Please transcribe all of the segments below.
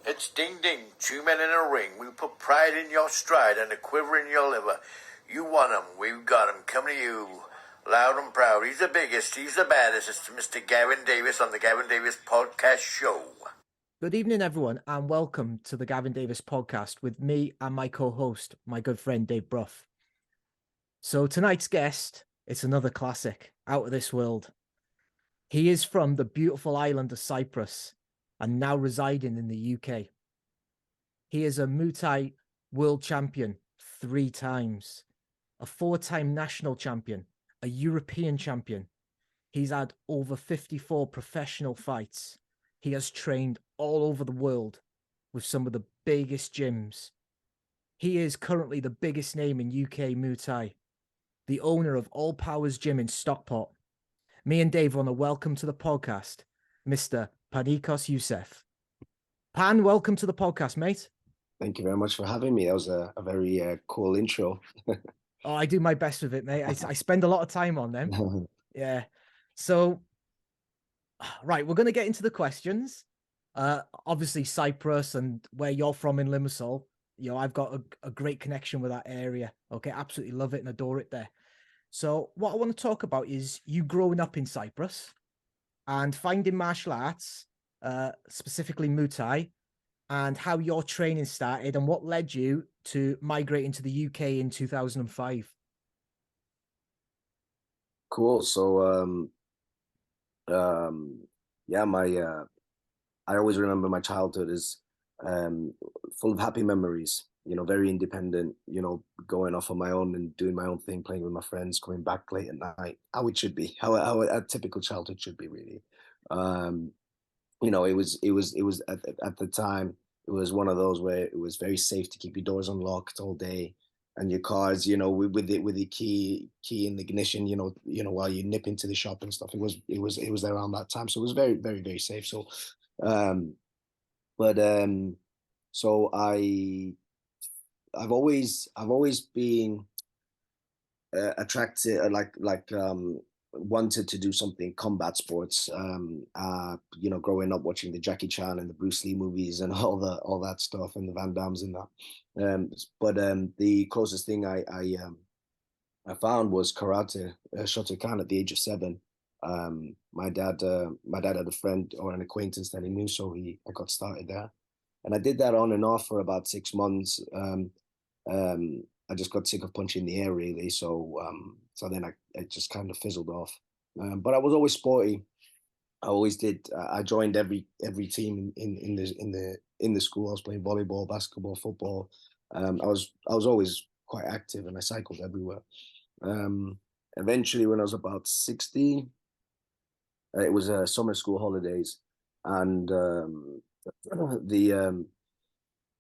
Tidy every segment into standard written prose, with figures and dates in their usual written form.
It's ding ding, two men in a ring. We put pride in your stride and a quiver in your liver. You want 'em, we've got 'em, coming to you. Loud and proud, he's the biggest, he's the baddest. It's Mr. Gavin Davis on the Gavin Davis Podcast Show. Good evening, everyone, and welcome to the Gavin Davis Podcast with me and my co-host, my good friend Dave Bruff. So tonight's guest, it's another classic, out of this world. He is from the beautiful island of Cyprus and now residing in the UK. He is a Muay Thai world champion 3 times, a 4-time national champion, a European champion. He's had over 54 professional fights. He has trained all over the world with some of the biggest gyms. He is currently the biggest name in UK Muay Thai, the owner of All Powers Gym in Stockport. Me and Dave want to welcome to the podcast, Mr. Panicos Yusuf. Pan, welcome to the podcast, mate. Thank you very much for having me. That was a very cool intro. Oh, I do my best with it, mate. I spend a lot of time on them. Yeah. So, right, we're going to get into the questions. Obviously, Cyprus and where you're from in Limassol, I've got a great connection with that area. Okay, absolutely love it and adore it there. So what I want to talk about is you growing up in Cyprus and finding martial arts, specifically Muay Thai, and how your training started and what led you to migrating to the UK in 2005. Cool. So, yeah, I always remember my childhood is full of happy memories, very independent, going off on my own and doing my own thing, playing with my friends, coming back late at night, how it should be, how a typical childhood should be, really. It was at the time, it was one of those where it was very safe to keep your doors unlocked all day and your cars, with the key in the ignition, while you nip into the shop and stuff. It was around that time. So it was very, very, very safe. So um but so I've always been attracted, wanted to do something combat sports. Growing up watching the Jackie Chan and the Bruce Lee movies and all that stuff and the Van Dammes and that. The closest thing I found was karate, Shotokan at the age of 7. My dad had a friend or an acquaintance that he knew, so I got started there, and I did that on and off for about 6 months. I just got sick of punching the air, really. So then it just kind of fizzled off. But I was always sporty. I always did. I joined every team in the school. I was playing volleyball, basketball, football. I was always quite active, and I cycled everywhere. Eventually, when I was about 16, it was summer school holidays, and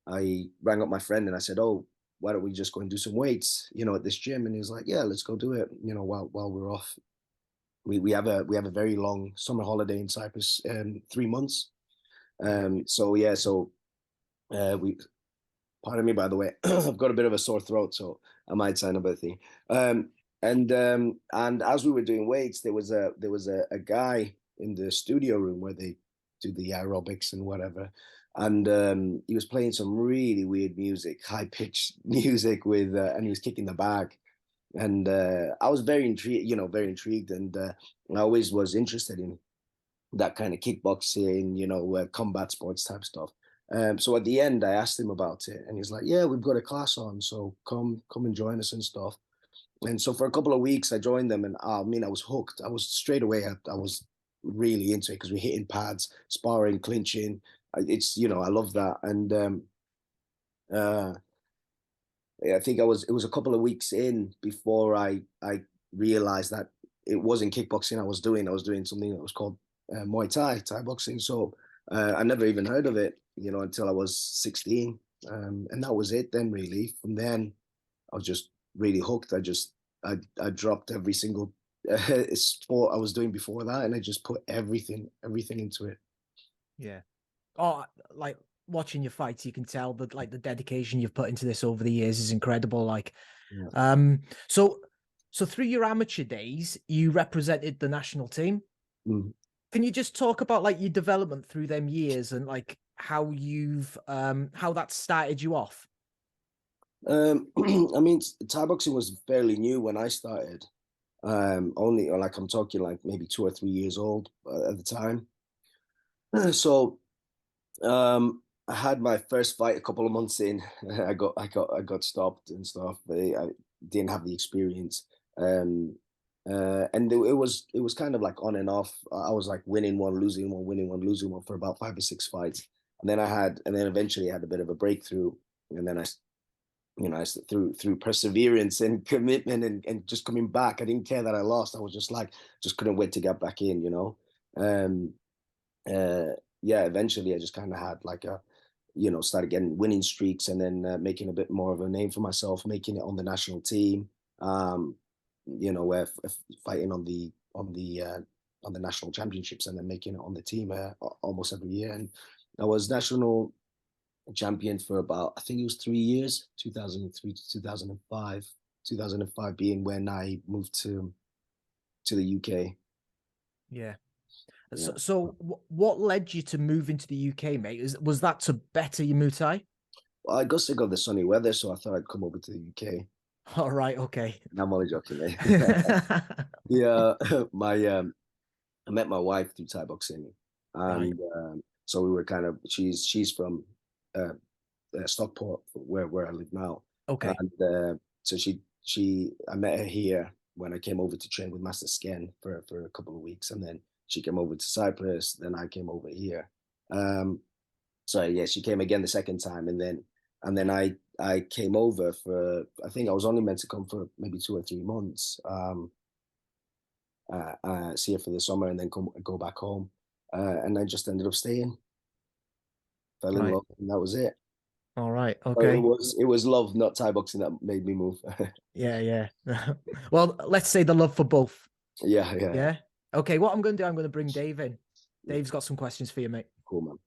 I rang up my friend and I said, "Oh, why don't we just go and do some weights, at this gym?" And he was like, "Yeah, let's go do it, while we're off." We have a very long summer holiday in Cyprus, 3 months. So yeah, we. Pardon me, by the way, I've got a bit of a sore throat, so I might sound a bit thin. And as we were doing weights, there was a guy in the studio room where they do the aerobics and whatever, and he was playing some really weird music, high pitched music and he was kicking the bag, and I was very intrigued, and I always was interested in that kind of kickboxing, combat sports type stuff. So at the end, I asked him about it, and he's like, "Yeah, we've got a class on, so come and join us and stuff." And so for a couple of weeks, I joined them, and I was hooked. I was straight away. I was really into it because we're hitting pads, sparring, clinching. I love that. And uh, I think it was a couple of weeks in before I realized that it wasn't kickboxing I was doing. I was doing something that was called Muay Thai, Thai boxing. So I never even heard of it, until I was 16. And that was it then, really. From then, I was just really hooked. I dropped every single sport I was doing before that, and I just put everything into it. Yeah. Oh, like watching your fights, you can tell that the dedication you've put into this over the years is incredible. Yeah. So through your amateur days, you represented the national team. Mm. Can you just talk about your development through them years and you've how that started you off? I mean, Thai boxing was fairly new when I started. Only like I'm talking like maybe 2 or 3 years old at the time. So I had my first fight a couple of months in. I got stopped and stuff. I didn't have the experience. And it was kind of like on and off. I was like winning one, losing one, winning one, losing one for about 5 or 6 fights. And then eventually I had a bit of a breakthrough. And then through perseverance and commitment and just coming back, I didn't care that I lost. I was just like, just couldn't wait to get back in, you know. Um, yeah, eventually I just kind of had like started getting winning streaks and then making a bit more of a name for myself, making it on the national team. Um, where fighting on the national championships and then making it on the team almost every year. And I was national champion for about, I think it was 3 years, 2003 to 2005. 2005 being when I moved to the UK. Yeah. Yeah. So what led you to move into the UK, mate? Was that to better your Muay Thai? Well, I got sick of the sunny weather, so I thought I'd come over to the UK. All right, okay. I'm only joking, mate. Yeah, I met my wife through Thai boxing, Right. and so we were kind of she's from uh, Stockport, where I live now, Okay. and so I met her here when I came over to train with Master Sken for a couple of weeks, and then she came over to Cyprus. Then I came over here. So yeah, she came again the second time, and then I came over for, I think I was only meant to come for maybe 2 or 3 months. See her for the summer and then go back home. And I just ended up staying. Fell in Right. love, and that was it. All right. So Okay. it was love, not Thai boxing, that made me move. Yeah, yeah. Well, let's say the love for both. Yeah, yeah, Yeah. Okay, what I'm going to do, I'm going to bring Dave in. Dave's got some questions for you, mate. cool, man.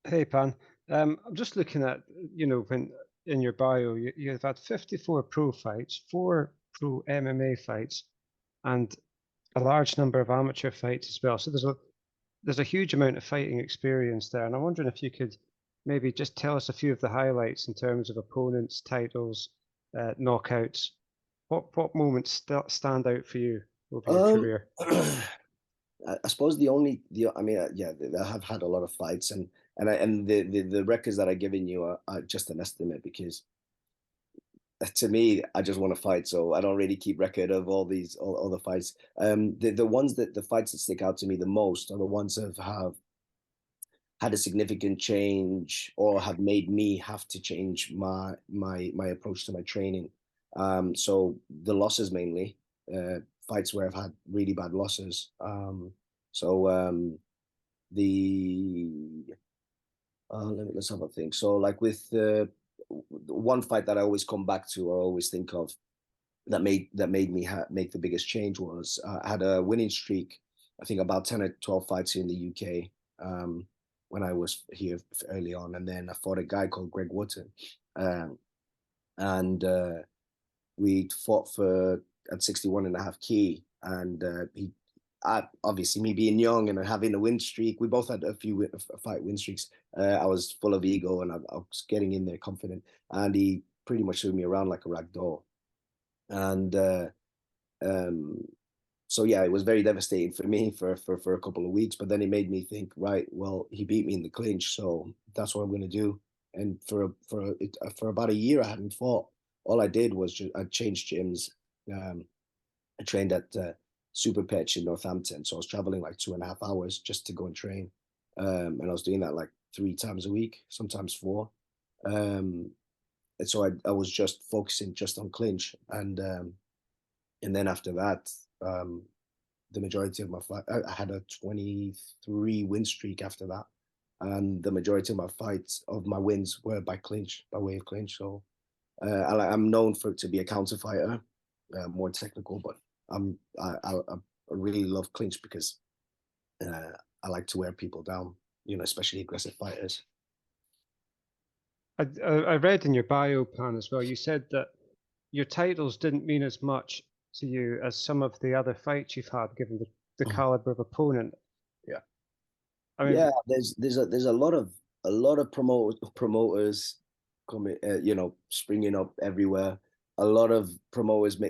Hey, Pan. I'm just looking at, when in your bio, you've had 54 pro fights, 4 pro MMA fights, and a large number of amateur fights as well. So there's a huge amount of fighting experience there. And I'm wondering if you could maybe just tell us a few of the highlights in terms of opponents, titles, knockouts. What moments stand out for you over your career? I suppose I mean, yeah, I have had a lot of fights, and the records that I've given you are just an estimate, because to me, I just want to fight, so I don't really keep record of all the fights. The fights that stick out to me the most are the ones that have had a significant change or have made me have to change my approach to my training. So the losses mainly, fights where I've had really bad losses. So the let's have a think. So like with one fight that I always come back to, or always think of, that made me make the biggest change was I had a winning streak, I think about 10 or 12 fights here in the UK when I was here early on, and then I fought a guy called Greg Wotton, and we fought for at 61.5 key, and obviously, me being young and having a win streak, we both had a few fight win streaks. I was full of ego, and I was getting in there confident, and he pretty much threw me around like a rag doll. And so yeah, it was very devastating for me for a couple of weeks. But then it made me think, right, well, he beat me in the clinch, so that's what I'm going to do. And for about a year, I hadn't fought. All I did was I changed gyms. I trained at Super Pitch in Northampton, so I was traveling like 2.5 hours just to go and train, and I was doing that like 3 times a week, sometimes 4. And so I was just focusing just on clinch, and then after that, the majority of my fight, I had a 23 win streak after that, and the majority of my wins were by way of clinch. So I'm known to be a counter fighter, more technical, but I really love clinch because I like to wear people down, especially aggressive fighters. I read in your bio, Pan, as well, you said that your titles didn't mean as much to you as some of the other fights you've had, given the caliber of opponent. Yeah. I mean, yeah, there's a lot of a lot of promoters coming, springing up everywhere. A lot of promoters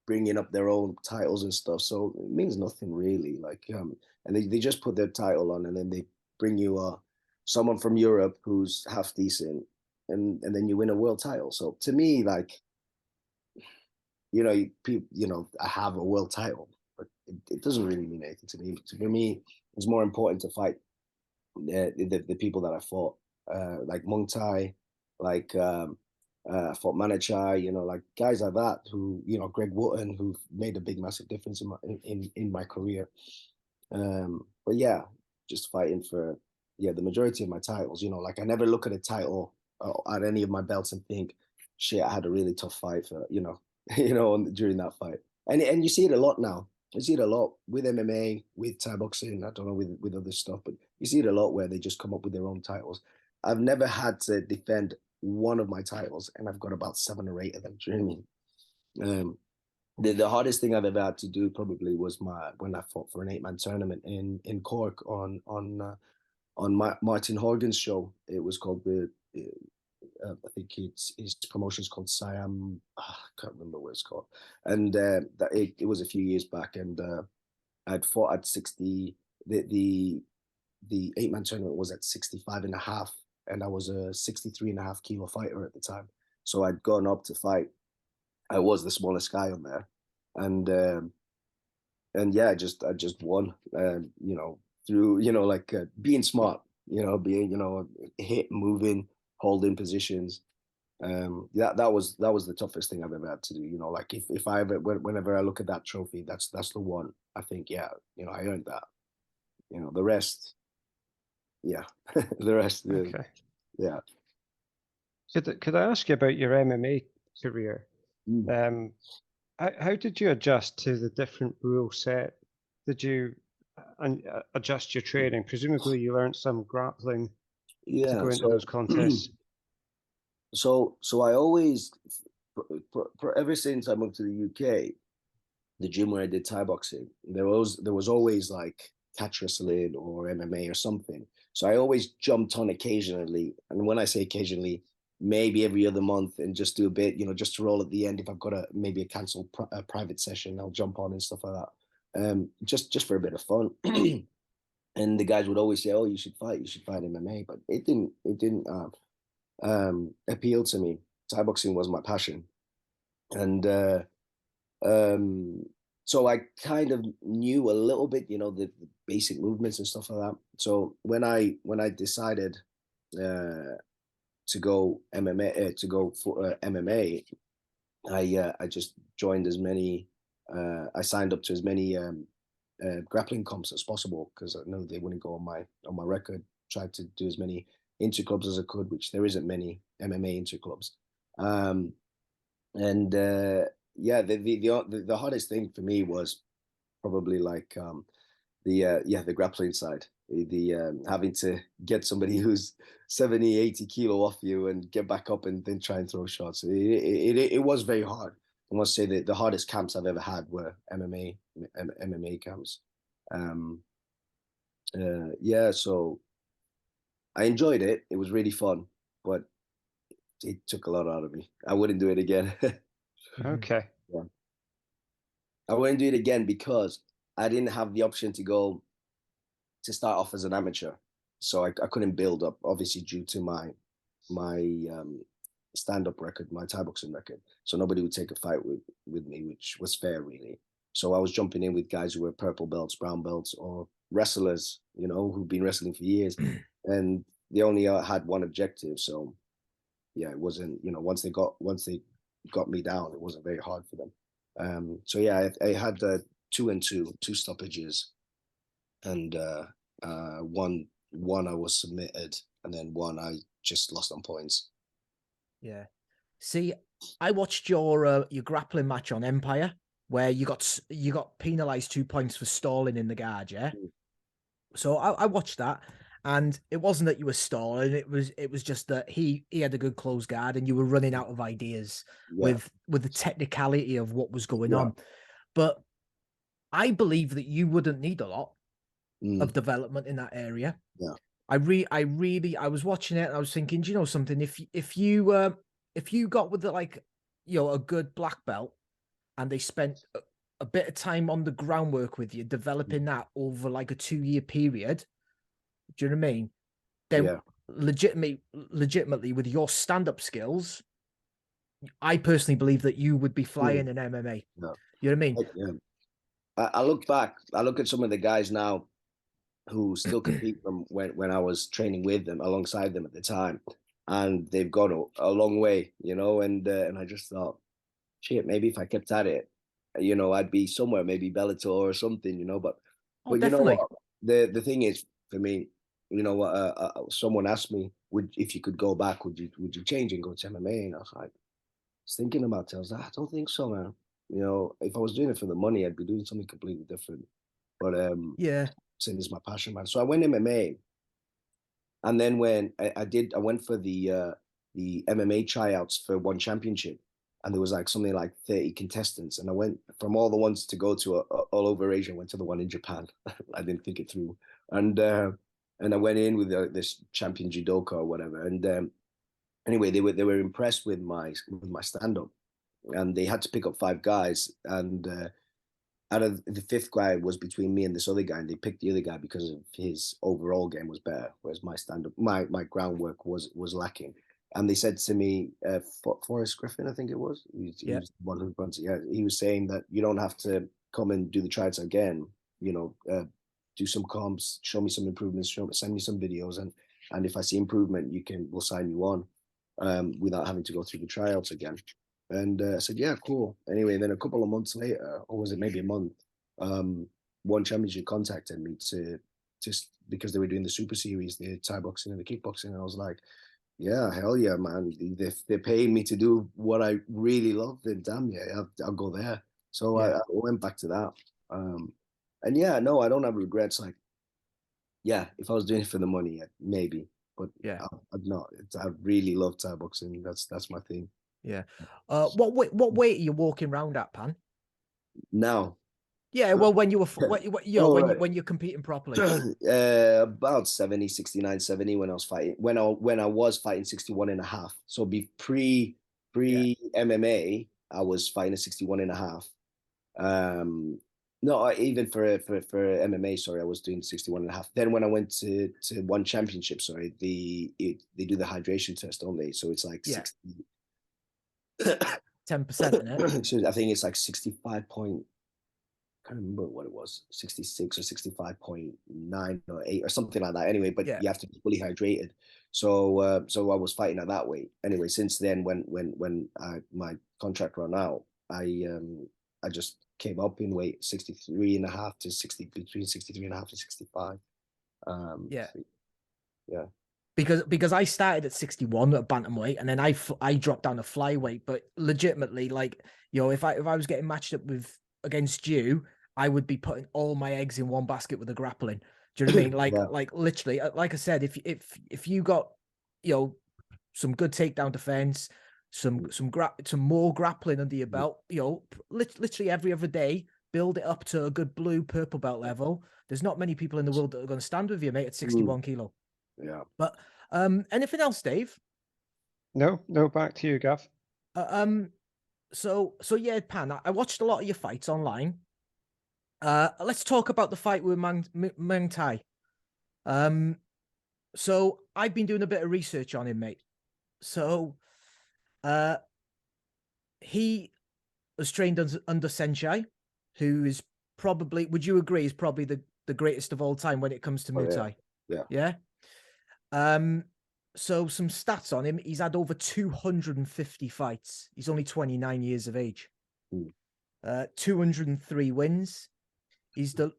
bringing up their own titles and stuff. So it means nothing really. Like, and they just put their title on, and then they bring you someone from Europe who's half decent, and then you win a world title. So to me, like, I have a world title, but it doesn't really mean anything to me. For me, it's more important to fight the people that I fought, like Muay Thai, like fought Manichai, like guys like that who, Greg Wotton, who made a big, massive difference in my career. But yeah, just fighting for the majority of my titles. Like I never look at a title at any of my belts and think, shit, I had a really tough fight for during that fight. And you see it a lot now. You see it a lot with MMA, with Thai boxing. I don't know with other stuff, but you see it a lot where they just come up with their own titles. I've never had to defend one of my titles, and I've got about 7 or 8 of them. Do you know what I mean? The hardest thing I've ever had to do probably was when I fought for an 8-man tournament in Cork on Martin Horgan's show. It was called I think his promotion's called Siam. I can't remember what it's called. And it was a few years back, and I'd fought at 60. The 8-man tournament was at 65.5, and I was a 63.5 kilo fighter at the time. So I'd gone up to fight. I was the smallest guy on there, and yeah, I just won. Through like being smart. Being hit, moving, holding positions. That was the toughest thing I've ever had to do. Like if I ever, whenever I look at that trophy, that's the one. I think, I earned that. The rest, yeah, the rest, Okay. yeah. Could I ask you about your MMA career? Mm. How did you adjust to the different rule set? Did you adjust your training? Presumably you learned some grappling to go into those contests. So I always, ever since I moved to the UK, the gym where I did Thai boxing, there was always like catch wrestling or MMA or something. So I always jumped on occasionally, and when I say occasionally, maybe every other month, and just do a bit, just to roll at the end. If I've got maybe a cancelled private session, I'll jump on and stuff like that. Just for a bit of fun. And the guys would always say, "Oh, you should fight MMA," but it didn't appeal to me. Thai boxing was my passion, and so I kind of knew a little bit, the basic movements and stuff like that. So when I decided to go MMA, to go for MMA, I just joined as many. I signed up to as many grappling comps as possible, because I know they wouldn't go on my record. Tried to do as many interclubs as I could, which there isn't many MMA interclubs. The hardest thing for me was probably like the grappling side, the having to get somebody who's 70-80 kilo off you and get back up and then try and throw shots. It was very hard. I must say that the hardest camps I've ever had were MMA camps. So I enjoyed it. It was really fun, but it took a lot out of me. I wouldn't do it again. Okay. Yeah. I wouldn't do it again because I didn't have the option to start off as an amateur. So I couldn't build up, obviously, due to my stand-up record, my Thai boxing record. So nobody would take a fight with me, which was fair, really. So I was jumping in with guys who were purple belts, brown belts, or wrestlers, who've been wrestling for years. And they only had one objective. So yeah, it wasn't, once they got me down, it wasn't very hard for them. So yeah, I had 2 stoppages, and one I was submitted, and then one I just lost on points. Yeah. See, I watched your grappling match on Empire, where you got penalized 2 points for stalling in the guard. Yeah. So I watched that, and it wasn't that you were stalling. It was just that he had a good close guard, and you were running out of ideas with the technicality of what was going on. But I believe that you wouldn't need a lot of development in that area. Yeah. I was watching it and I was thinking, do you know something? If you got with like, a good black belt and they spent a bit of time on the groundwork with you, developing that over like a 2-year period, do you know what I mean? Then Yeah. legitimately with your stand-up skills, I personally believe that you would be flying in MMA. No. You know what I mean? Yeah. I look back, I look at some of the guys now who still compete from when I was training with them, alongside them at the time, and they've gone a long way, and I just thought, shit, maybe if I kept at it, I'd be somewhere, maybe Bellator or something, but Oh, you know definitely. what, the thing is, for me, someone asked me, if you could go back, would you change and go to MMA? And I was thinking about it. I was like, I don't think so, man. If I was doing it for the money, I'd be doing something completely different. But Yeah. boxing is my passion, man. So I went MMA, and then when I went for the MMA tryouts for one championship, and there was like something like 30 contestants, and I went from all the ones to go to all over Asia. I went to the one in Japan. I didn't think it through, and I went in with this champion judoka or whatever, and anyway, they were impressed with my stand up, and they had to pick up 5 guys, and out of the 5th guy was between me and this other guy, and they picked the other guy because of his overall game was better, whereas my stand up, my groundwork was lacking. And they said to me, Forrest Griffin, I think it was, he Yeah. was the one who runs it. Yeah, he was saying that you don't have to come and do the tryouts again. Do some comps, show me some improvements, send me some videos, and if I see improvement, we'll sign you on, without having to go through the tryouts again. And I said, yeah, cool. Anyway, then a couple of months later, or was it maybe a month, One Championship contacted me to just because they were doing the super series, the Thai boxing and the kickboxing. And I was like, yeah, hell yeah, man. They're paying me to do what I really love, then damn yeah, I'll go there. So Yeah. I went back to that. And yeah, no, I don't have regrets. Like, yeah, if I was doing it for the money, maybe, but Yeah. I'd not. I really love Thai boxing. That's my thing. Yeah. What weight are you walking around at, Pan? Now, Yeah, well, when you were, oh, right. when you're competing properly. About 70, 69, 70 when I was fighting, when I was fighting 61 and a half. So pre MMA, I was fighting at 61 and a half. No, even for MMA, sorry, I was doing 61 and a half. Then when I went to one championship, sorry, they do the hydration test, don't they? So it's like Yeah. 60. 10% in it. So I think it's like 65 point, I can't remember what it was, 66 or 65.9 or 8 or something like that. Anyway, but Yeah. you have to be fully hydrated. So I was fighting at that weight. Anyway, since then, when my contract ran out, I just came up in weight, 63 and a half to 60, between 63 and a half to 65. Yeah. So, yeah. Because I started at 61 at bantamweight, and then I dropped down to flyweight. But legitimately, like, if I was getting matched up against you, I would be putting all my eggs in one basket with the grappling. Do you know what I mean? Like, Yeah. like literally, like I said, if you got, some good takedown defense, some more grappling under your belt, literally every other day, build it up to a good blue purple belt level. There's not many people in the world that are going to stand with you, mate, at 61 kilo. Yeah. But anything else, Dave? No, back to you, Gav. So yeah, Pan, I watched a lot of your fights online. Let's talk about the fight with Muay Thai. So I've been doing a bit of research on him, mate. So, he was trained under Senshai, who is probably, would you agree, is probably the greatest of all time when it comes to Muay Thai? Yeah. Yeah. So some stats on him. He's had over 250 fights. He's only 29 years of age. 203 wins. He's the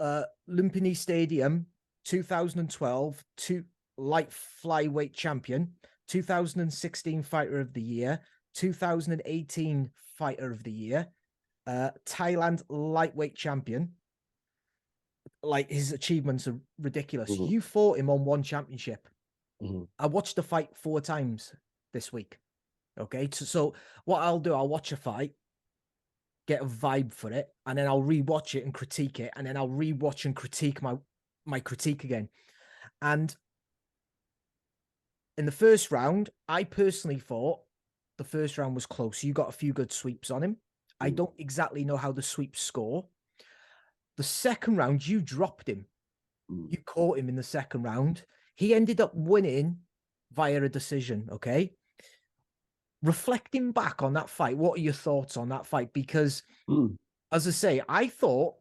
Lumpini Stadium 2012 light flyweight champion, 2016 fighter of the year, 2018 fighter of the year, Thailand lightweight champion. Like, his achievements are ridiculous. You fought him on one championship. I watched the fight 4 times this week. Okay, so what I'll do, I'll watch a fight, get a vibe for it, and then I'll rewatch it and critique it, and then I'll rewatch and critique my critique again. And in the first round, I personally thought the first round was close. You got a few good sweeps on him. I don't exactly know how the sweeps score. The second round, you dropped him. You caught him in the second round. He ended up winning via a decision, okay? Reflecting back on that fight, what are your thoughts on that fight? Because, as I say, I thought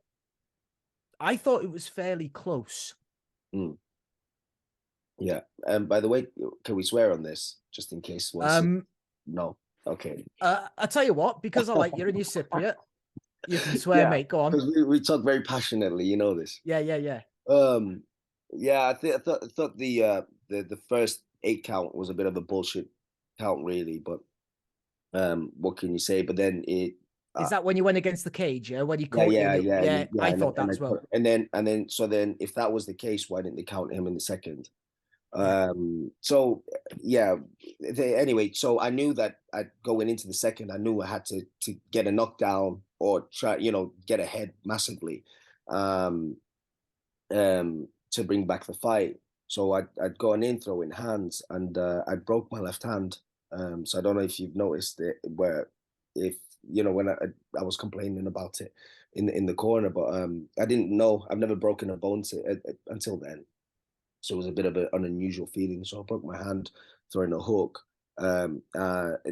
it was fairly close. Yeah. And by the way, can we swear on this, just in case? No. Okay. I tell you what, because I like you're in your Cypriot, you can swear, Yeah, mate. Go on. because we talk very passionately, you know this. Yeah. Yeah, I thought the first 8 count was a bit of a bullshit count, really. But what can you say? But then it. Is that when you went against the cage? Yeah, when you caught him. Yeah, I thought that as well. And then so then if that was the case, why didn't they count him in the second? So yeah. Anyway, so I knew that going into the second, I knew I had to get a knockdown or try, get ahead massively, to bring back the fight. So I'd gone in throwing hands, and I broke my left hand. So I don't know if you've noticed it, where if when I was complaining about it in the corner, but I didn't know. I've never broken a bone until then. So it was a bit of an unusual feeling. So I broke my hand throwing a hook. I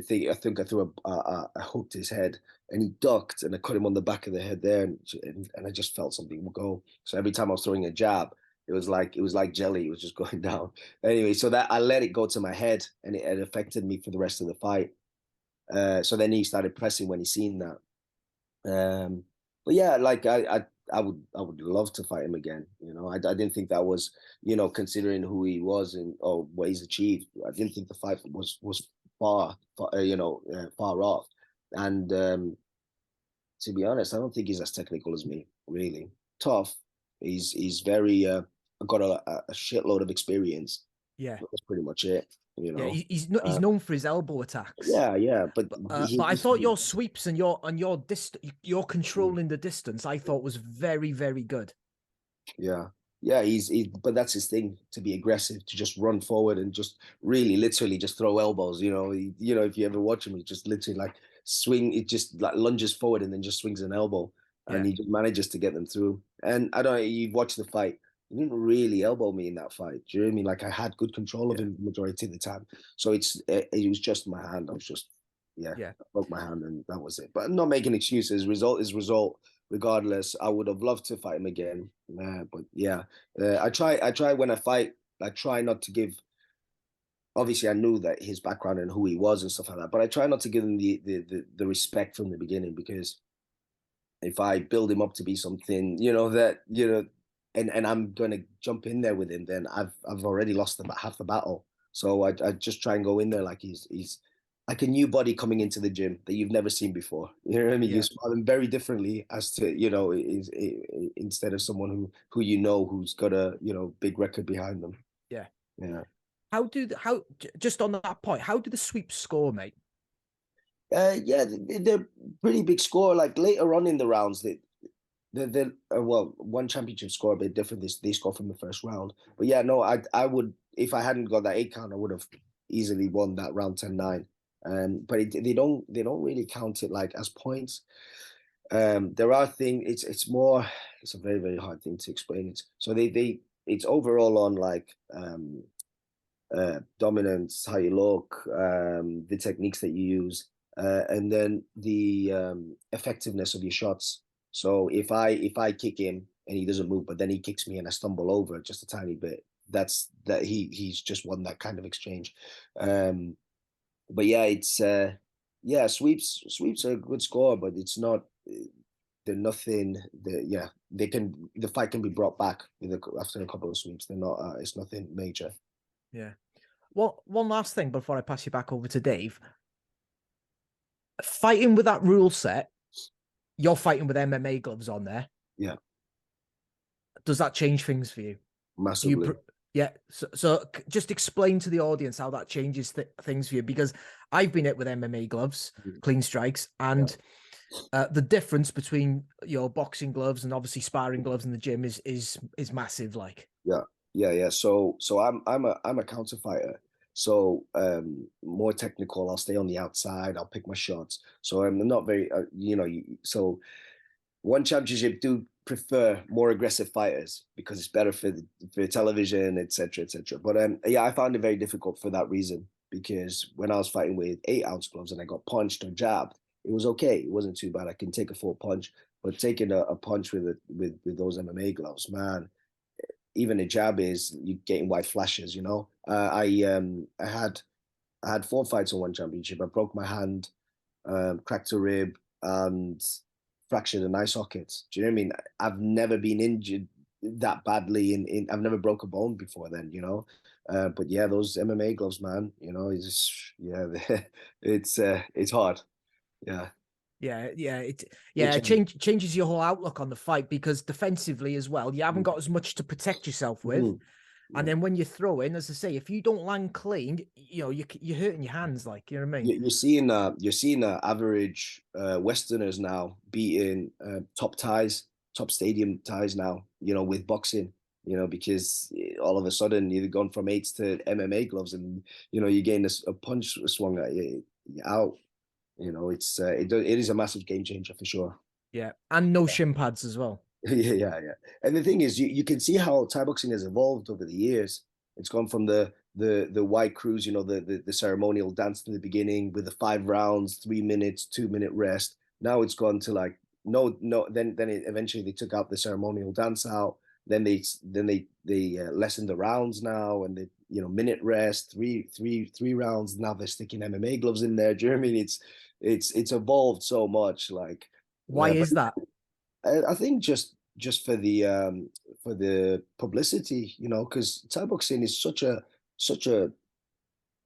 think I threw I hooked his head, and he ducked, and I cut him on the back of the head there, and I just felt something go. So every time I was throwing a jab, it was like jelly. It was just going down. Anyway, so that I let it go to my head, and it affected me for the rest of the fight. So then he started pressing when he seen that. But yeah, like I would love to fight him again. I didn't think that was, considering who he was and or what he's achieved. I didn't think the fight was far off. And to be honest, I don't think he's as technical as me. Really tough. He's very got a shitload of experience. Yeah, that's pretty much it. Yeah, he's known for his elbow attacks. Yeah, but I thought your sweeps and you're controlling the distance, I thought was very, very good. Yeah, but that's his thing, to be aggressive, to just run forward and just really literally just throw elbows. If you ever watch him, he just literally like swing. It just like lunges forward and then just swings an elbow, and he just manages to get them through. And I don't know, you watch the fight. He didn't really elbow me in that fight. Do you know what I mean? Like I had good control of him the majority of the time. So it was just my hand. I was just, I broke my hand and that was it. But I'm not making excuses. Result is result. Regardless, I would have loved to fight him again. But yeah, I try when I fight. I try not to give. Obviously, I knew that his background and who he was and stuff like that. But I try not to give him the respect from the beginning, because if I build him up to be something, and I'm going to jump in there with him, then I've already lost half the battle. So I just try and go in there like he's like a new body coming into the gym that you've never seen before. You know what I mean? You spot them very differently as to, instead of someone who who's got a, big record behind them. Yeah. Yeah. Just on that point, how do the sweeps score, mate? Yeah, they're pretty big score. Like later on in the rounds, they're one championship score a bit different. They score from the first round. But yeah, no, I would, if I hadn't got that 8 count, I would have easily won that round 10-9. But they don't really count it like as points. There are things. It's a very, very hard thing to explain. It's overall on like dominance, how you look, the techniques that you use, and then the effectiveness of your shots. So if I kick him and he doesn't move, but then he kicks me and I stumble over just a tiny bit, he's just won that kind of exchange. But yeah, it's sweeps are a good score, but it's not. They're nothing. The fight can be brought back after a couple of sweeps. They're not. It's nothing major. Yeah. Well, one last thing before I pass you back over to Dave. Fighting with that rule set, you're fighting with MMA gloves on there. Yeah. Does that change things for you? Massively. Yeah. So just explain to the audience how that changes things for you, because I've been hit with MMA gloves, clean strikes, and the difference between your boxing gloves and obviously sparring gloves in the gym is massive. Like. Yeah. So I'm a counter fighter, So more technical. I'll stay on the outside. I'll pick my shots. So I'm not very, so one championship do prefer more aggressive fighters because it's better for television, etc., etc. But yeah, I found it very difficult for that reason, because when I was fighting with 8-ounce gloves and I got punched or jabbed, it was okay. It wasn't too bad. I can take a full punch, but taking a punch with those MMA gloves, man, even a jab is you getting white flashes. I had 4 fights in one championship. I broke my hand, cracked a rib, and fractured an eye socket. Do you know what I mean? I've never been injured that badly I've never broke a bone before then, but yeah, those MMA gloves, man, it's hard. Yeah. It changes your whole outlook on the fight, because defensively as well, you haven't got as much to protect yourself with. Mm. And then when you throw in, as I say, if you don't land clean, you're hurting your hands, like, you know what I mean? You're seeing average Westerners now beating top stadium ties now, with boxing, because all of a sudden you've gone from 8s to MMA gloves, and you're getting a punch swung at you, you're out. It is a massive game changer for sure. Yeah, and no shin pads as well. Yeah. And the thing is, you can see how Thai boxing has evolved over the years. It's gone from the white crews, the ceremonial dance in the beginning with the 5 rounds, 3 minutes, 2-minute rest. Now it's gone to like no. Then eventually they took out the ceremonial dance out. Then they lessened the rounds now, and minute rest, three rounds. Now they're sticking MMA gloves in there. Do you know what I mean? It's evolved so much. Like, why is that? I think just for the publicity, because Thai boxing is such a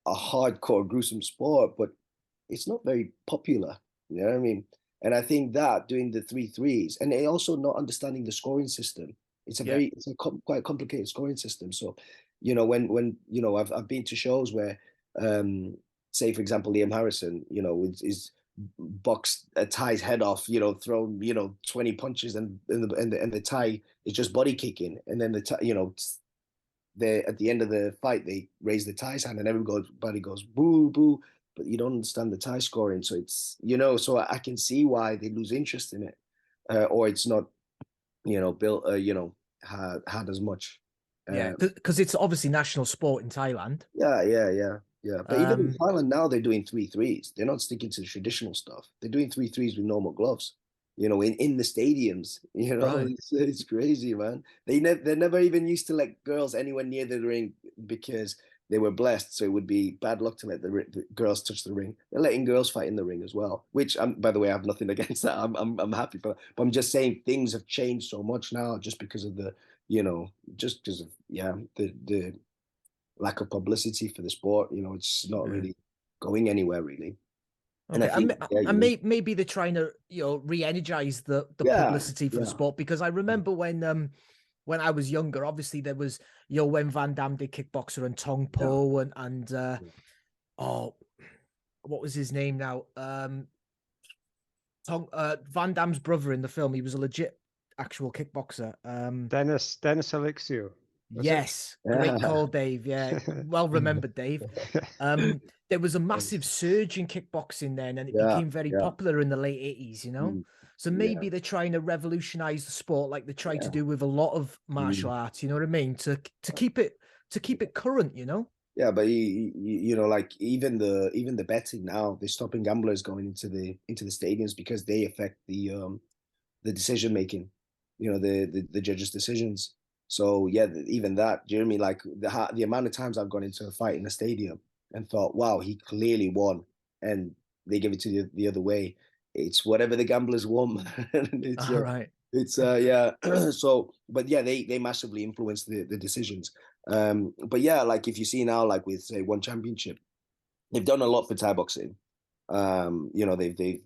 hardcore, gruesome sport, but it's not very popular. You know what I mean? And I think that doing the 3-3s, and they also not understanding the scoring system. It's quite complicated scoring system. So, when I've been to shows where, say for example, Liam Harrison, is boxed a Thai's head off, thrown 20 punches, and the Thai is just body kicking, and then the Thai, they at the end of the fight they raise the Thai's hand and everybody goes boo boo, but you don't understand the Thai scoring, so it's so I can see why they lose interest in it, or it's not built had as much. Because it's obviously national sport in Thailand. Yeah. But even in Thailand now, they're doing 3-3s. They're not sticking to the traditional stuff. They're doing 3-3s with normal gloves. In the stadiums. Right. It's crazy, man. They never even used to let girls anywhere near the ring because they were blessed. So it would be bad luck to let the girls touch the ring. They're letting girls fight in the ring as well. Which, by the way, I have nothing against that. I'm happy for that. But I'm just saying things have changed so much now, just because of just because of the lack of publicity for the sport. It's not really going anywhere, really. Okay. And maybe they're trying to re-energize the publicity for the sport, because I remember when I was younger, obviously there was when Van Damme did Kickboxer and Tong Po and what was his name now? Van Damme's brother in the film, he was a legit actual kickboxer. Dennis Alexio. Yes, great call, Dave. Yeah, well remembered, Dave. There was a massive surge in kickboxing then, and it became very popular in the late 80s, So maybe they're trying to revolutionize the sport like they try to do with a lot of martial arts, you know what I mean? To keep it current, Yeah, but like even the betting now, they're stopping gamblers going into the stadiums because they affect the decision making, the judges' decisions. So yeah, even that, do you know what I mean? Like the amount of times I've gone into a fight in a stadium and thought, wow, he clearly won, and they give it to the other way. It's whatever the gamblers won. It's all right. It's yeah. So, but yeah, they massively influence the decisions. But yeah, like if you see now, like with say one championship, they've done a lot for Thai boxing. They've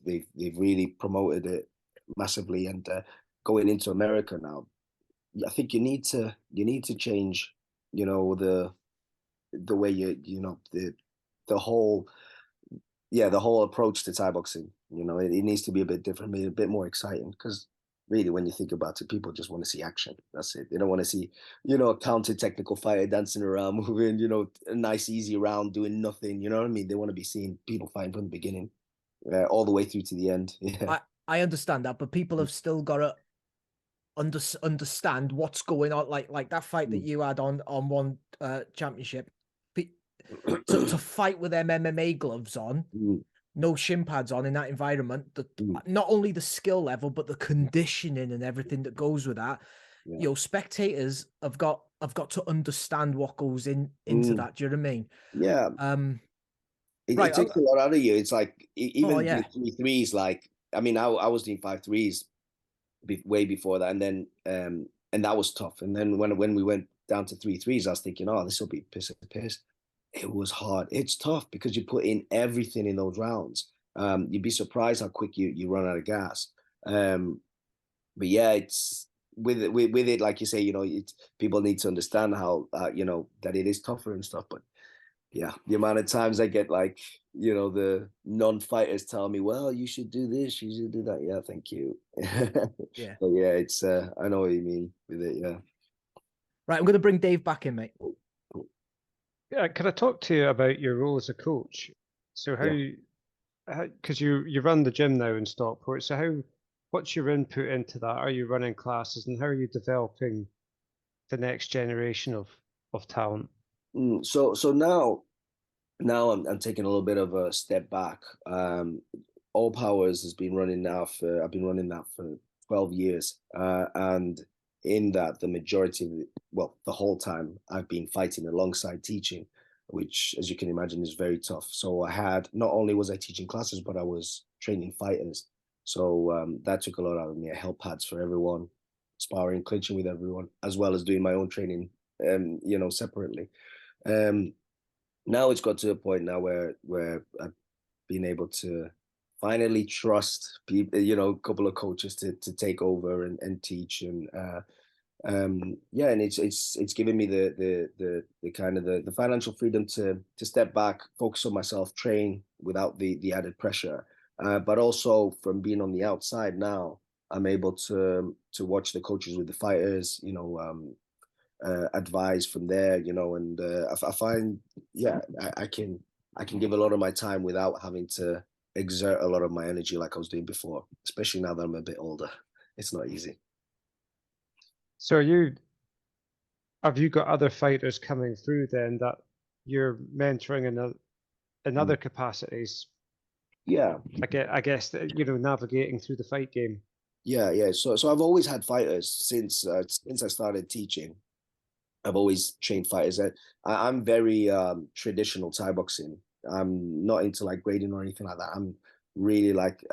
really promoted it massively, and going into America now, I think you need to change, the way the whole approach to Thai boxing. It needs to be a bit different, a bit more exciting, because really, when you think about it, people just want to see action. That's it. They don't want to see, a counter technical fighter dancing around, moving, a nice easy round, doing nothing. You know what I mean? They want to be seeing people fighting from the beginning, all the way through to the end. Yeah. I understand that, but people have still got to understand what's going on. Like that fight that you had on one championship. To fight with them MMA gloves on, no shin pads on in that environment, not only the skill level, but the conditioning and everything that goes with that. Yeah. Spectators have got to understand what goes into that. Do you know what I mean? Yeah. Right. It takes a lot out of you. It's like even yeah. doing 3-3s. Like, I mean, I was doing 5-3s way before that, and then and that was tough. And then when we went down to 3-3s, I was thinking, oh, this will be piss and piss. It was hard. It's tough because you put in everything in those rounds. You'd be surprised how quick you run out of gas. But yeah, it's with it, like you say, people need to understand how that it is tougher and stuff. But yeah, the amount of times I get like, the non-fighters tell me, well, you should do this, you should do that. Yeah, thank you. Yeah. But yeah, it's I know what you mean with it. Yeah. Right, I'm going to bring Dave back in, mate. Yeah, can I talk to you about your role as a coach? So because you run the gym now in Stockport, so what's your input into that? Are you running classes, and how are you developing the next generation of talent? So now I'm taking a little bit of a step back. All Powers has been running now I've been running that for 12 years, and in that, the majority of it, well, the whole time I've been fighting alongside teaching, which, as you can imagine, is very tough. So not only was I teaching classes, but I was training fighters. So that took a lot out of me. I held pads for everyone, sparring, clinching with everyone, as well as doing my own training, separately. Now it's got to a point now where I've been able to finally trust people, a couple of coaches to take over and teach, and and it's given me the kind of the financial freedom to step back, focus on myself, train without the added pressure, but also from being on the outside now, I'm able to watch the coaches with the fighters, advise from there, and I find, I can give a lot of my time without having to exert a lot of my energy like I was doing before, especially now that I'm a bit older. It's not easy. So have you got other fighters coming through then that you're mentoring in other capacities? Yeah, I guess that, navigating through the fight game. Yeah. So I've always had fighters since I started teaching. I've always trained fighters. I'm very traditional Thai boxing. I'm not into like grading or anything like that. I'm really like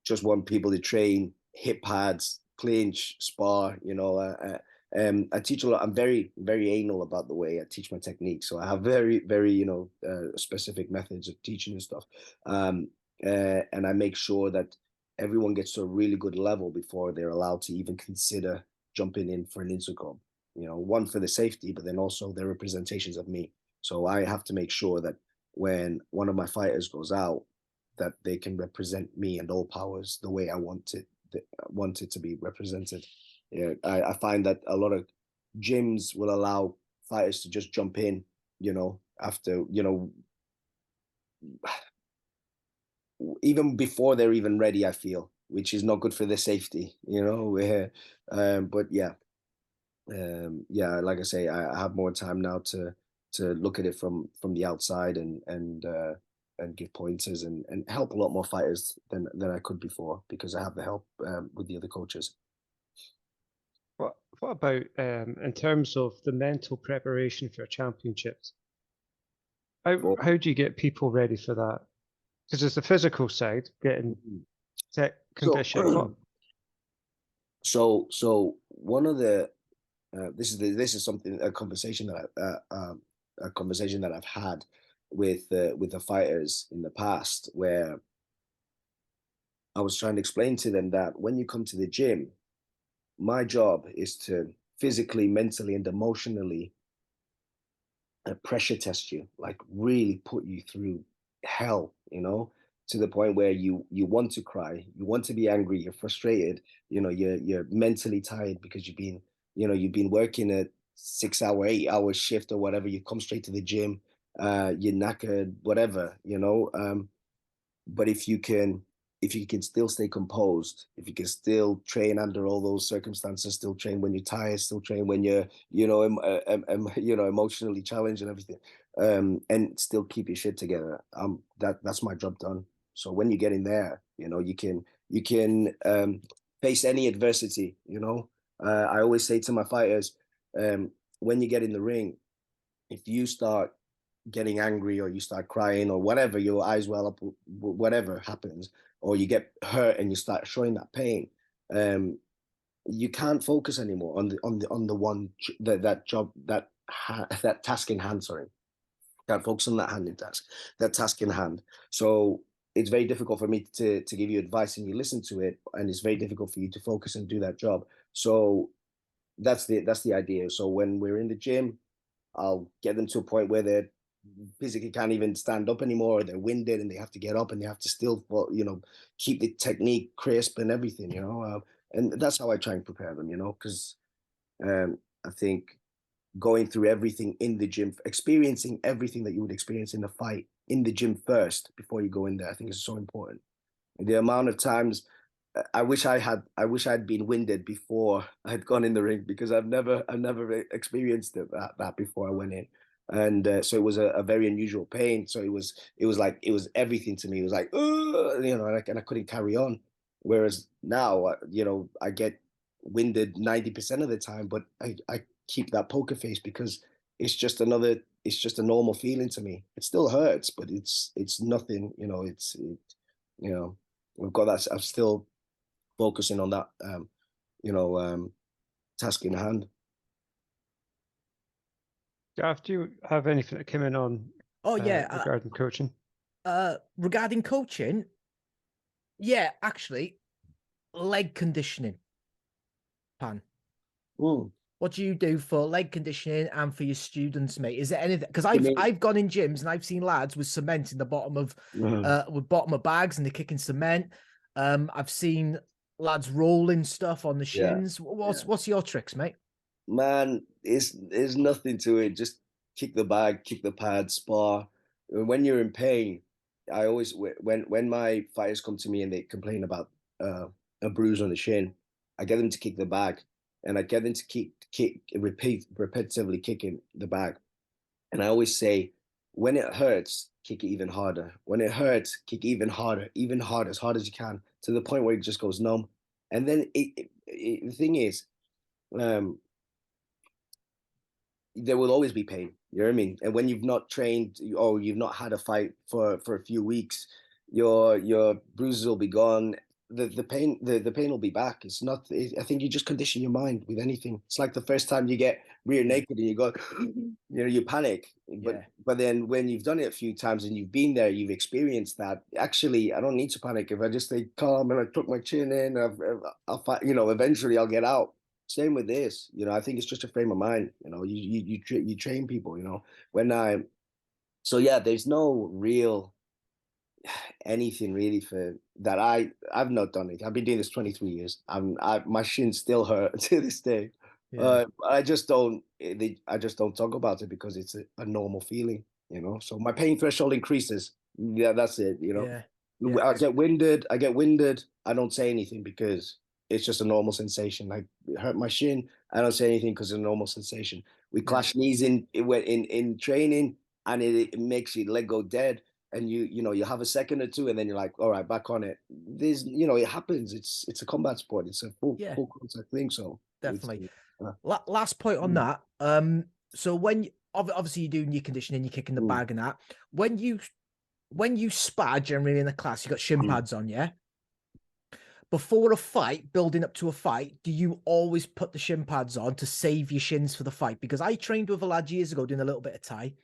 just want people to train, hit pads, clinch, spar. I teach a lot. I'm very, very anal about the way I teach my technique. So I have very, very specific methods of teaching and stuff. And I make sure that everyone gets to a really good level before they're allowed to even consider jumping in for an intercom. One, for the safety, but then also their representations of me. So I have to make sure that when one of my fighters goes out, that they can represent me and All Powers the way I want it to be represented. Yeah, I find that a lot of gyms will allow fighters to just jump in, after, even before they're even ready, I feel, which is not good for their safety, but yeah. Like I say, I have more time now to look at it from the outside and give pointers and help a lot more fighters than I could before, because I have the help with the other coaches. What about in terms of the mental preparation for championships? How do you get people ready for that? Because there's the physical side, getting tech condition. So one of the this is a conversation that I've had with the fighters in the past, where I was trying to explain to them that when you come to the gym, my job is to physically, mentally, and emotionally pressure test you, like really put you through hell, to the point where you want to cry, you want to be angry, you're frustrated, you're mentally tired because you've been working a 6 hour, 8 hour shift or whatever. You come straight to the gym, you're knackered, whatever, but if you can still stay composed, if you can still train under all those circumstances, still train when you're tired, still train when you're emotionally challenged and everything, and still keep your shit together, that's my job done. So when you get in there, you can face any adversity. I always say to my fighters, when you get in the ring, if you start getting angry or you start crying or whatever, your eyes well up, whatever happens, or you get hurt and you start showing that pain, you can't focus anymore on the one that job, that task in hand. Sorry, can't focus on that task in hand. So it's very difficult for me to give you advice and you listen to it, and it's very difficult for you to focus and do that job. So that's the idea. So when we're in the gym, I'll get them to a point where they're physically can't even stand up anymore, or they're winded and they have to get up and they have to still, keep the technique crisp and everything, and that's how I try and prepare them, because I think going through everything in the gym, experiencing everything that you would experience in a fight in the gym first before you go in there, I think is so important. And the amount of times I wish I'd been winded before I had gone in the ring, because I've never experienced that before I went in. And so it was a very unusual pain. So it was everything to me. It was like, and I couldn't carry on. Whereas now, I get winded 90% of the time, but I keep that poker face because it's just a normal feeling to me. It still hurts, but it's nothing, we've got that. I'm still focusing on that, task in hand. Gav, do you have anything that came in on regarding coaching? Regarding coaching, yeah, actually, leg conditioning, Pan. What do you do for leg conditioning and for your students, mate? Is there anything? Because I've gone in gyms and I've seen lads with cement in the bottom of bags and they're kicking cement. I've seen lads rolling stuff on the shins. What's your tricks, mate? Man, there's nothing to it. Just kick the bag, kick the pad, spar. When you're in pain, I always, when my fighters come to me and they complain about a bruise on the shin, I get them to kick the bag, and I get them to repetitively kicking the bag. And I always say, when it hurts, kick it even harder. When it hurts, kick even harder, as hard as you can, to the point where it just goes numb. And then the thing is, there will always be pain. You know what I mean? And when you've not trained or you've not had a fight for a few weeks, your bruises will be gone. The pain will be back. It's not. I think you just condition your mind with anything. It's like the first time you get rear naked and you go, you panic. But then when you've done it a few times and you've been there, you've experienced that. Actually, I don't need to panic if I just stay calm and I tuck my chin in. I'll fight. Eventually I'll get out. Same with this. I think it's just a frame of mind. You train people. So yeah, there's no real anything really for that. I've not done it. I've been doing this 23 years. My shins still hurt to this day. I just don't talk about it because it's a normal feeling, so my pain threshold increases. Yeah, that's it. I get winded. I don't say anything because it's just a normal sensation. Like, it hurt my shin, I don't say anything because it's a normal sensation. We clash knees in training, and it makes your leg go dead. And you have a second or two, and then you're like, all right, back on it. There's, it happens. It's a combat sport. It's a full contact thing. So definitely. Last point on that. So when obviously you're doing your conditioning, you're kicking the bag and that. When you spar generally in the class, you got shin pads on, yeah. Before a fight, building up to a fight, do you always put the shin pads on to save your shins for the fight? Because I trained with a lad years ago doing a little bit of Thai.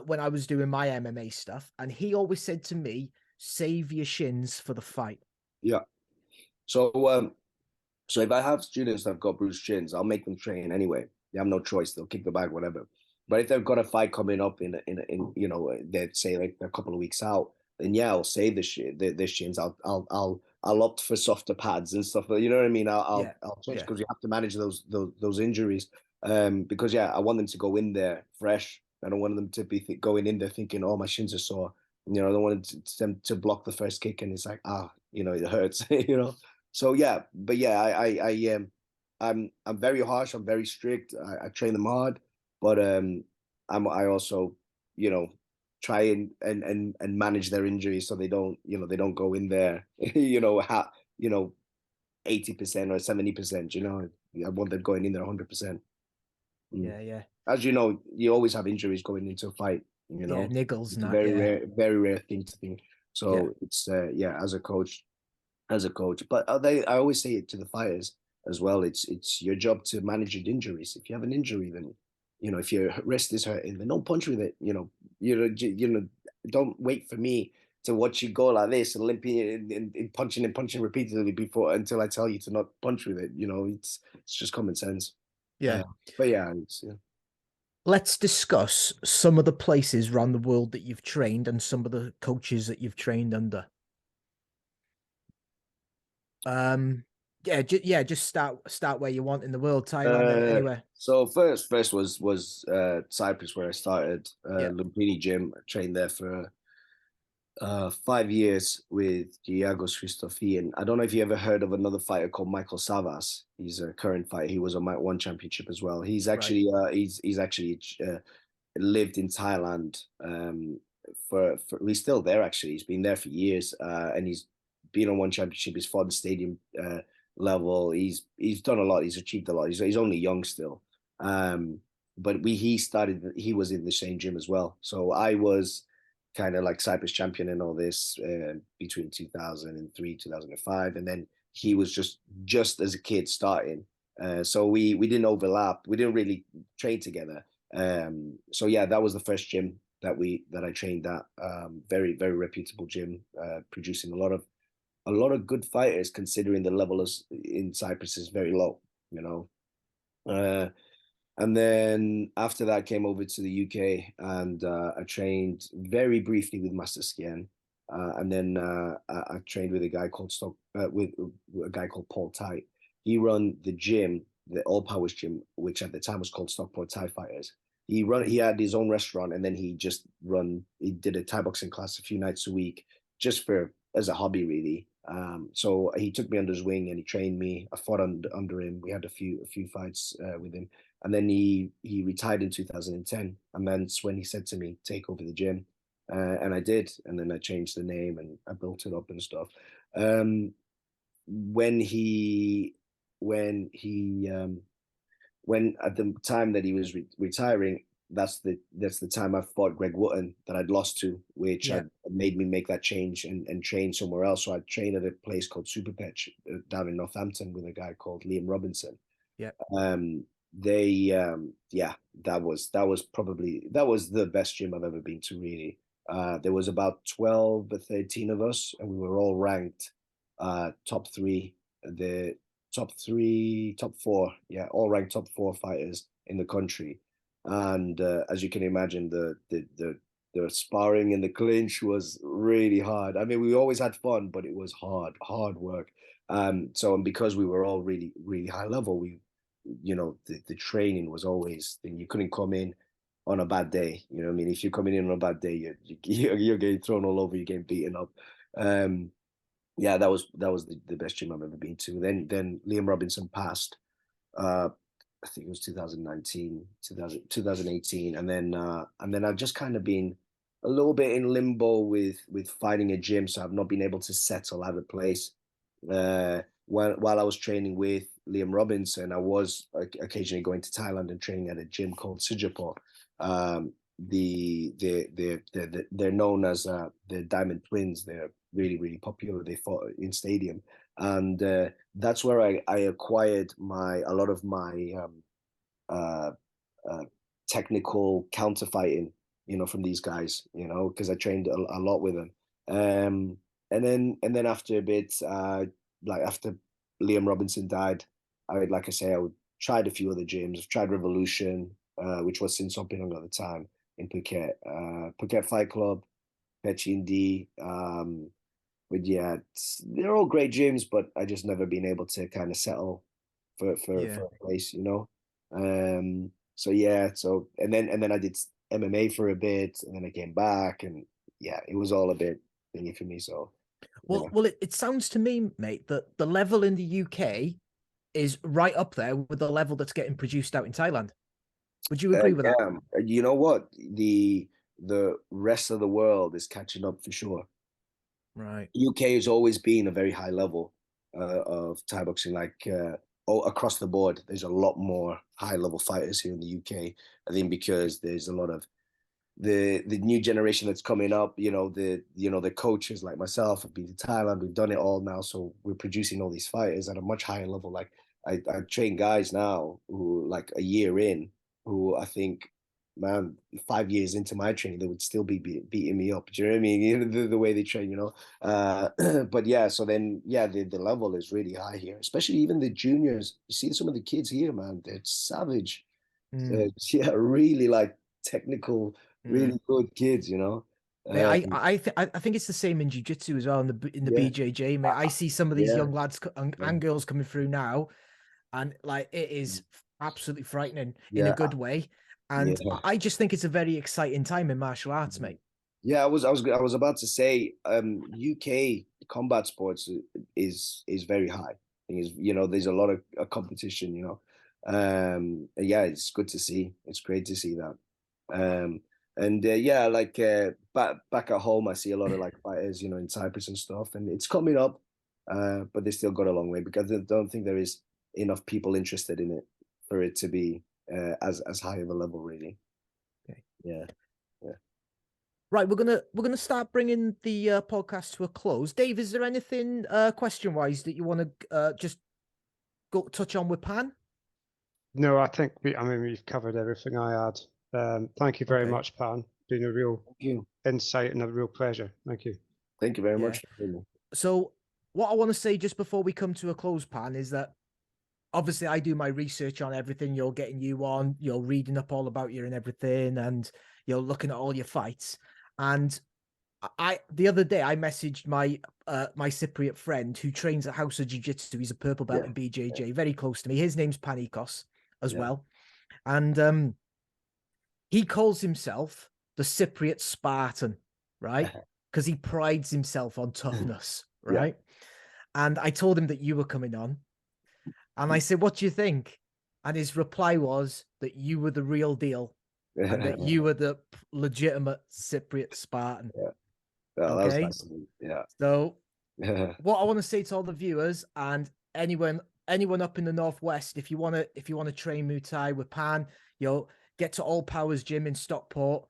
When I was doing my MMA stuff, and he always said to me, save your shins for the fight. Yeah. So if I have students that have got bruised shins, I'll make them train anyway. They have no choice. They'll kick the bag, whatever. But if they've got a fight coming up in they'd say like a couple of weeks out, then yeah, I'll save the shins. I'll opt for softer pads and stuff. You know what I mean? I'll change because you have to manage those injuries. Because yeah, I want them to go in there fresh. I don't want them to be going in there thinking, oh, my shins are sore. You know, I don't want them to block the first kick and it's like, you know, it hurts. You know. So yeah, but yeah, I'm very harsh. I'm very strict. I train them hard, but I also, you know, try and manage their injuries so they don't, you know, they don't go in there, you know, 80% or 70%. You know, I want them going in there 100%. Yeah. As you know, you always have injuries going into a fight. You know, niggles, it's a not very rare thing to think. So it's as a coach. But I always say it to the fighters as well. It's your job to manage your injuries. If you have an injury, then you know if your wrist is hurting, then don't punch with it. You know, don't wait for me to watch you go like this and limping and punching repeatedly before until I tell you to not punch with it. You know, it's just common sense. Yeah. But yeah, Let's discuss some of the places around the world that you've trained and some of the coaches that you've trained under. Just start where you want in the world, Thailand, anywhere. So first was Cyprus, where I started Lumpini Gym. I trained there for 5 years with Giagos Christofi. And I don't know if you ever heard of another fighter called Michael Savas. He's a current fighter. He was on my one championship as well. He's actually he's actually lived in Thailand for he's still there actually. He's been there for years and he's been on one championship. He's fought the stadium level. He's done a lot. He's achieved a lot. He's only young still. But he was in the same gym as well. So I was kind of like Cyprus champion and all this between 2003 2005, and then he was just as a kid starting. So we didn't overlap. We didn't really train together. So yeah, that was the first gym that I trained at. Very reputable gym, producing a lot of good fighters, considering the level in Cyprus is very low. You know. And then after that, came over to the UK and I trained very briefly with Master Skian. And then I trained with a guy called Paul Tite. He run the gym, the All Powers gym, which at the time was called Stockport Thai Fighters. He had his own restaurant, and then he did a Thai boxing class a few nights a week, just as a hobby, really. So he took me under his wing and he trained me. I fought under him. We had a few fights with him. And then he retired in 2010. And that's when he said to me, take over the gym. And I did. And then I changed the name and I built it up and stuff. When at the time that he was retiring, that's the time I fought Greg Wotton that I'd lost to, which had made me make that change and train somewhere else. So I trained at a place called Super Pitch down in Northampton with a guy called Liam Robinson. Yeah. That was the best gym I've ever been to, really. There was about 12 or 13 of us, and we were all ranked top four, all ranked top four fighters in the country. And as you can imagine, the sparring and the clinch was really hard. I mean, we always had fun, but it was hard work. And because we were all really, really high level, the training was always, you couldn't come in on a bad day. You know what I mean? If you're coming in on a bad day, you're getting thrown all over, you're getting beaten up. That was the best gym I've ever been to. Then Liam Robinson passed. I think it was 2018, and then I've just kind of been a little bit in limbo with finding a gym, so I've not been able to settle at a place. While I was training with Liam Robinson, I was occasionally going to Thailand and training at a gym called Sijapur. They're known as the Diamond Twins. They're really popular. They fought in stadium, and that's where I acquired a lot of my technical counter fighting, from these guys, because I trained a lot with them. And then after a bit, like after Liam Robinson died, I tried a few other gyms. I've tried Revolution, which was in Sompinong at the time in Phuket, Phuket Fight Club, Petchy and D. But yeah, they're all great gyms, but I just never been able to kind of settle for Yeah. a place, you know. So yeah, and then I did MMA for a bit, and then I came back, and yeah, it was all a bit thingy for me. So yeah, Well, it sounds to me, mate, that the level in the UK is right up there with the level that's getting produced out in Thailand. Would you agree with that? yeah, you know what? The rest of the world is catching up for sure. Right. UK has always been a very high level of Thai boxing, like across the board. There's a lot more high level fighters here in the UK. I think because there's a lot of the new generation that's coming up. The coaches like myself have been to Thailand. We've done it all now, so we're producing all these fighters at a much higher level. Like I train guys now who like a year in, who I think, man, 5 years into my training, they would still be beating me up. Do you know what I mean? The way they train, but yeah, so then yeah, the level is really high here, especially even the juniors. You see some of the kids here, man, they're savage. Yeah, really like technical, Mm. really good kids, you know. Mate, Uh, I think it's the same in jiu-jitsu as well in the yeah, BJJ, mate. I see some of these yeah, young lads yeah, and girls coming through now, and like it is absolutely frightening in a yeah, good way. And yeah. I just think it's a very exciting time in martial arts, Mhm. mate. Yeah, I was about to say, UK combat sports is very high. There's a lot of competition, yeah, it's good to see. It's great to see that. Um, and yeah, like back at home, I see a lot of like fighters, in Cyprus and stuff, and it's coming up, but they still got a long way because I don't think there is enough people interested in it for it to be as high of a level, really. Okay. Yeah, yeah. Right, we're gonna start bringing the podcast to a close. Dave, is there anything question wise that you want to just go touch on with Pan? No, I think we've covered everything I had. Thank you very Okay. much, Pan. Been a real Thank you. insight and a real pleasure. Thank you. Thank you very Yeah. much for having me. So what I want to say just before we come to a close, Pan, is that obviously I do my research on everything you're getting you on, you're reading up all about you and everything, and you're looking at all your fights. And the other day I messaged my my Cypriot friend who trains at House of Jiu-Jitsu. He's a purple belt Yeah, in BJJ, very close to me. His name's Panicos as yeah. well. And he calls himself the Cypriot Spartan, right? Because he prides himself on toughness, Yeah. right? And I told him that you were coming on. And I said, "What do you think?" And his reply was that you were the real deal and that you were the legitimate Cypriot Spartan. Yeah. Well, that was Okay. nice of you. Yeah. So Yeah. what I want to say to all the viewers and anyone up in the northwest, if you wanna train Muay Thai with Pan, get to All Powers Gym in Stockport.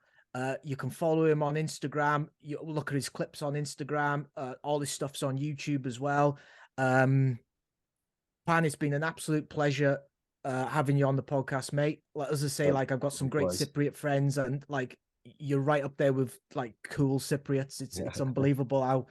You can follow him on Instagram. You look at his clips on Instagram. All his stuff's on YouTube as well. Pan, it's been an absolute pleasure having you on the podcast, mate. As I say, like I've got some great Likewise. Cypriot friends, and like you're right up there with like cool Cypriots. It's Yeah. it's unbelievable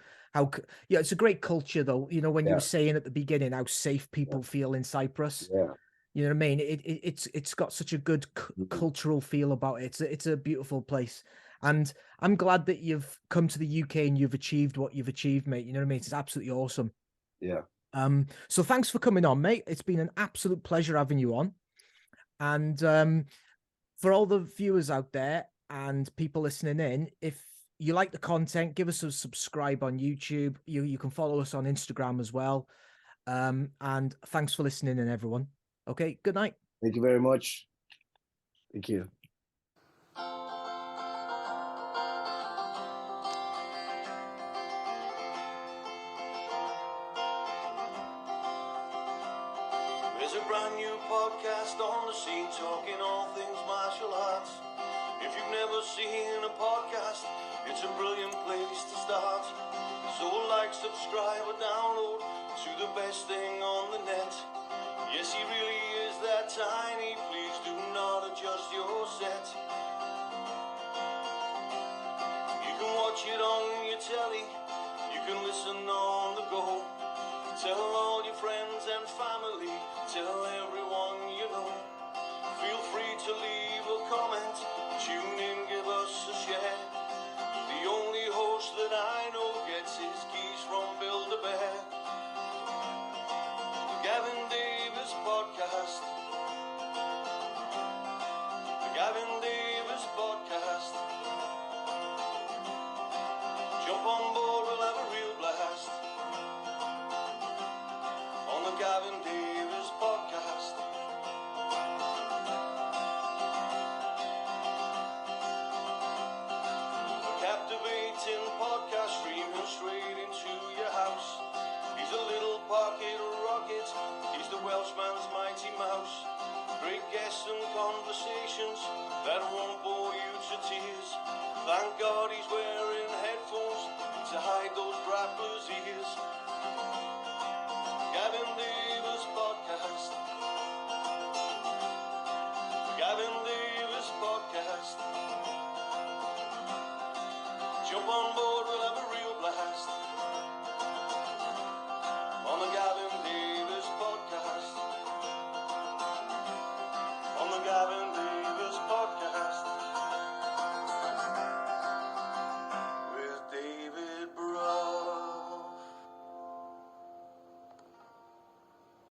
yeah, it's a great culture though. When you Yeah. were saying at the beginning how safe people feel in Cyprus. Yeah. You know what I mean? It's got such a good Mhm. cultural feel about it. It's a beautiful place, and I'm glad that you've come to the UK and you've achieved what you've achieved, mate. You know what I mean? It's absolutely awesome. Yeah. So thanks for coming on, mate. It's been an absolute pleasure having you on. And for all the viewers out there and people listening in, if you like the content, give us a subscribe on YouTube. You can follow us on Instagram as well. And thanks for listening in, everyone. Okay, good night. Thank you very much. Thank you. There's a brand new podcast on the scene talking all things martial arts. If you've never seen a podcast, it's a brilliant place to start. So like, subscribe or download to the best thing on the net. Yes, he really is that tiny. Please do not adjust your set. You can watch it on your telly. You can listen on the go. Tell all your friends and family. Tell everyone you know. Feel free to leave a comment. Tune in, give us a share. The only host built-in podcast streaming straight into your house. He's a little pocket rocket, he's the Welshman's mighty mouse. Great guests and conversations that won't bore you to tears. Thank God he's wearing headphones to hide those grappler's ears. Gavin Davis Podcast. Gavin Davis Podcast. Jump on board.